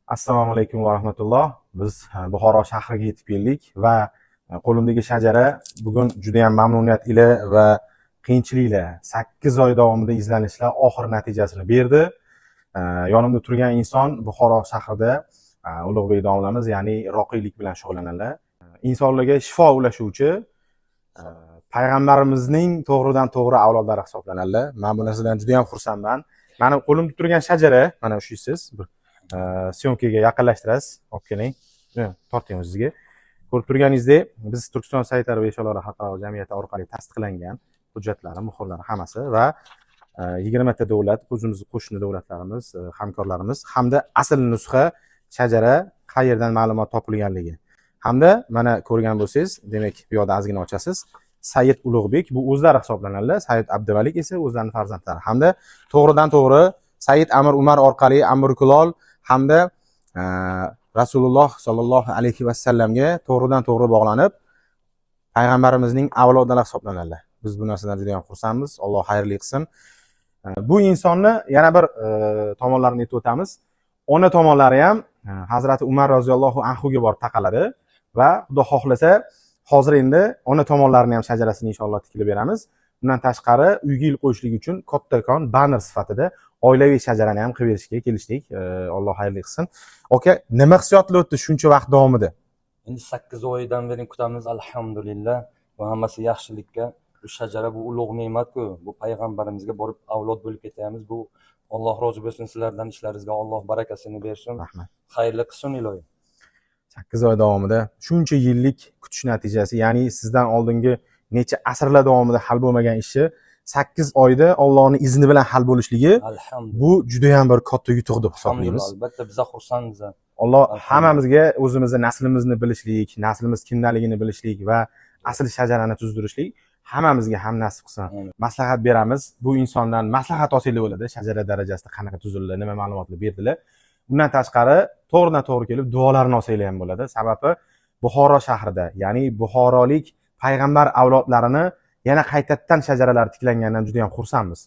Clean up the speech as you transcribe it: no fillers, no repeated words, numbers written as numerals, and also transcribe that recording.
Assalomu alaykum va rahmatulloh. Biz Buxoro shahriga yetib keldik va qo'limdagi shajara bugun juda ham mamnuniyat ila va qiyinchiliklar 8 oy davomida izlanishlar oxir natijasini berdi. Yonimda turgan inson Buxoro shahrida Ulug'bek domlamiz, ya'ni roqiylik bilan shug'ullanadilar. İnsonlarga shifo ulashuvchi payg'ambarimizning to'g'ridan to'g'ri avlodlari hisoblanadilar. Men bu narsadan juda ham xursandman. Mani qo'limda turgan shajara mana shu siz syomkaga yaqinlashtirasiz. Olib keling. Torting o'zingizga. Ko'rib turganingizdek, biz Turkiston saytlari va eshonlari xalqaro jamiyati orqali tasdiqlangan hujjatlari, muhrlari hammasi va 20 ta davlat, o'zimiz qo'shni davlatlarimiz, hamkorlarimiz hamda asl nusxa shajara qayerdan ma'lumot topilganligi. Hamda mana ko'rgan bo'lsangiz, demak bu yerda ozgina ochasiz. Said Ulug'bek bu o'zlari hisoblanadilar. Said Abduvalik esa o'zlarining farzandlari. Hamda to'g'ridan to'g'ri Said Amir Umar orqali Amir Kulol hamda Rasululloh sollallohu alayhi vasallamga to'g'ridan to'g'ri bog'lanib, payg'ambarimizning avlodlari hisoblanadilar. Biz bu narsadan juda ham xursandmiz. Alloh xayrli qilsin. Bu insonni yana bir tomonlarini aytib o'tamiz. Ona tomonlari ham Hazrati Umar roziyallohu anhu ga borib taqaladi va Xudo xohlasa hozir endi ona tomonlarini ham shajarasini inshaalloh tiklib beramiz. Bundan tashqari uyga ilib qo'yishlik uchun kattakon banner sifatida oilaviy shajarani ham qilib berishga kelishdik. Alloh xayrli qilsin. Aka, nima hissiyotlar o'tdi shuncha vaqt davomida? Endi 8 oydan beri kutamiz, alhamdulillah, va hammasi yaxshilikka. Bu shajara bu ulug' ne'mat-ku. Bu payg'ambarimizga borib avlod bo'lib ketamiz. Bu Alloh rozi bo'lsin, sizlardan ishlaringizga Alloh barakasini bersin. Rahmat. Xayrli qilsin iloyim. 8 oy davomida shuncha yillik kutish natijasi, ya'ni sizdan oldingi necha asrlar davomida hal bo'lmagan ishni 8 oyda Allohning izni bilan hal bo'lishligi, Alhamdulillah. bu juda ham bir katta yutuq deb hisoblaymiz. Albatta biz xursandmiz. Alloh hammamizga o'zimizni naslimizni bilishlik, naslimiz kimdaligini bilishlik va asl shajarani tuzdirishlik hammamizga ham nasib qilsin. Maslahat beramiz. Bu insondan maslahat olsanglar bo'ladi. Shajara darajasida qanaqa tuzildi, nima ma'lumotlar berdilar. Bundan tashqari to'g'ridan to'g'ri kelib duolarni olsanglar ham bo'ladi. Sababi Buxoro shahrida, ya'ni buxorolik payg'ambar avlodlarini yana qaytadan shajaralar tiklanganidan juda ham xursandmiz.